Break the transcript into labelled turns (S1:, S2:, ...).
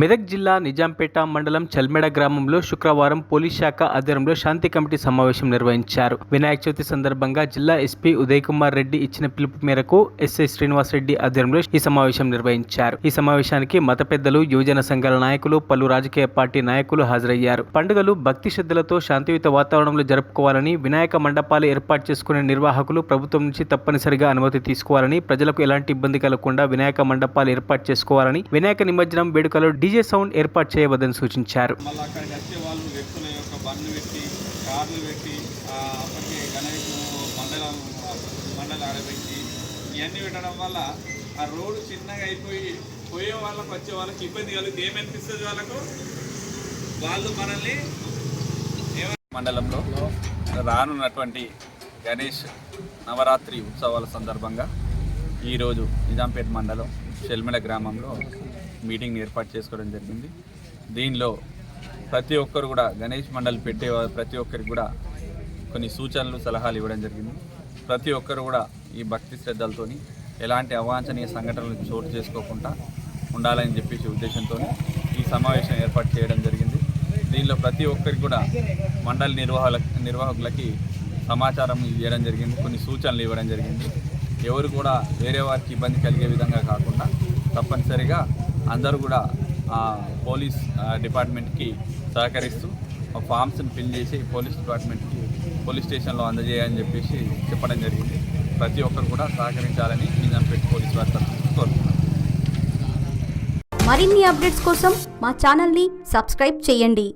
S1: మెదక్ జిల్లా నిజాంపేట మండలం చల్మెడ గ్రామంలో శుక్రవారం పోలీస్ శాఖ ఆధ్వర్యంలో శాంతి కమిటీ సమావేశం నిర్వహించారు. వినాయక చవితి సందర్భంగా జిల్లా ఎస్పీ ఉదయ్ కుమార్ రెడ్డి ఇచ్చిన పిలుపు మేరకు ఎస్ఐ శ్రీనివాస్ రెడ్డి ఆధ్వర్యంలో ఈ సమావేశం నిర్వహించారు. ఈ సమావేశానికి మత పెద్దలు, యువజన సంఘాల నాయకులు, పలు రాజకీయ పార్టీ నాయకులు హాజరయ్యారు. పండుగలు భక్తి శ్రద్ధలతో శాంతియుత వాతావరణంలో జరుపుకోవాలని, వినాయక మండపాలు ఏర్పాటు చేసుకునే నిర్వాహకులు ప్రభుత్వం నుంచి తప్పనిసరిగా అనుమతి తీసుకోవాలని, ప్రజలకు ఎలాంటి ఇబ్బంది కలగకుండా వినాయక మండపాలు ఏర్పాటు చేసుకోవాలని, వినాయక నిమజ్జనం వేడుకలో డీజే సౌండ్ ఏర్పాటు చేయవద్దని సూచించారు.
S2: ఇవన్నీ పెట్టడం వల్ల ఆ రోడ్డు చిన్నగా అయిపోయి పోయే వాళ్ళకి వచ్చే వాళ్ళకి ఇబ్బంది కలిగి ఏమనిపిస్తుంది వాళ్ళకు వాళ్ళు మనల్ని మండలంలో రానున్నటువంటి గణేష్ నవరాత్రి ఉత్సవాల సందర్భంగా ఈరోజు నిజాంపేట మండలం చెల్మెడ గ్రామంలో మీటింగ్ ఏర్పాటు చేసుకోవడం జరిగింది. దీనిలో ప్రతి ఒక్కరు కూడా గణేష్ మండలి పెట్టే ప్రతి ఒక్కరికి కూడా కొన్ని సూచనలు, సలహాలు ఇవ్వడం జరిగింది. ప్రతి ఒక్కరు కూడా ఈ భక్తి శ్రద్ధలతోని ఎలాంటి అవాంఛనీయ సంఘటనలు చోటు చేసుకోకుండా ఉండాలని చెప్పేసి ఉద్దేశంతో ఈ సమావేశం ఏర్పాటు చేయడం జరిగింది. దీనిలో ప్రతి ఒక్కరికి కూడా మండలి నిర్వాహకులకి సమాచారం ఇవ్వడం జరిగింది, కొన్ని సూచనలు ఇవ్వడం జరిగింది. ఎవరు కూడా వేరే వారికి ఇబ్బంది కలిగే విధంగా కాకుండా తప్పనిసరిగా అందరూ కూడా పోలీస్ డిపార్ట్మెంట్కి సహకరిస్తూ ఫామ్స్ని ఫిల్ చేసి పోలీస్ డిపార్ట్మెంట్కి పోలీస్ స్టేషన్లో అందజేయాలని చెప్పేసి చెప్పడం జరిగింది. ప్రతి ఒక్కరు కూడా సహకరించాలని నిజాంపేట పోలీస్ వారి తరఫున కోరుతున్నాను.
S3: మరిన్ని అప్డేట్స్ కోసం మా ఛానల్ని సబ్స్క్రైబ్ చేయండి.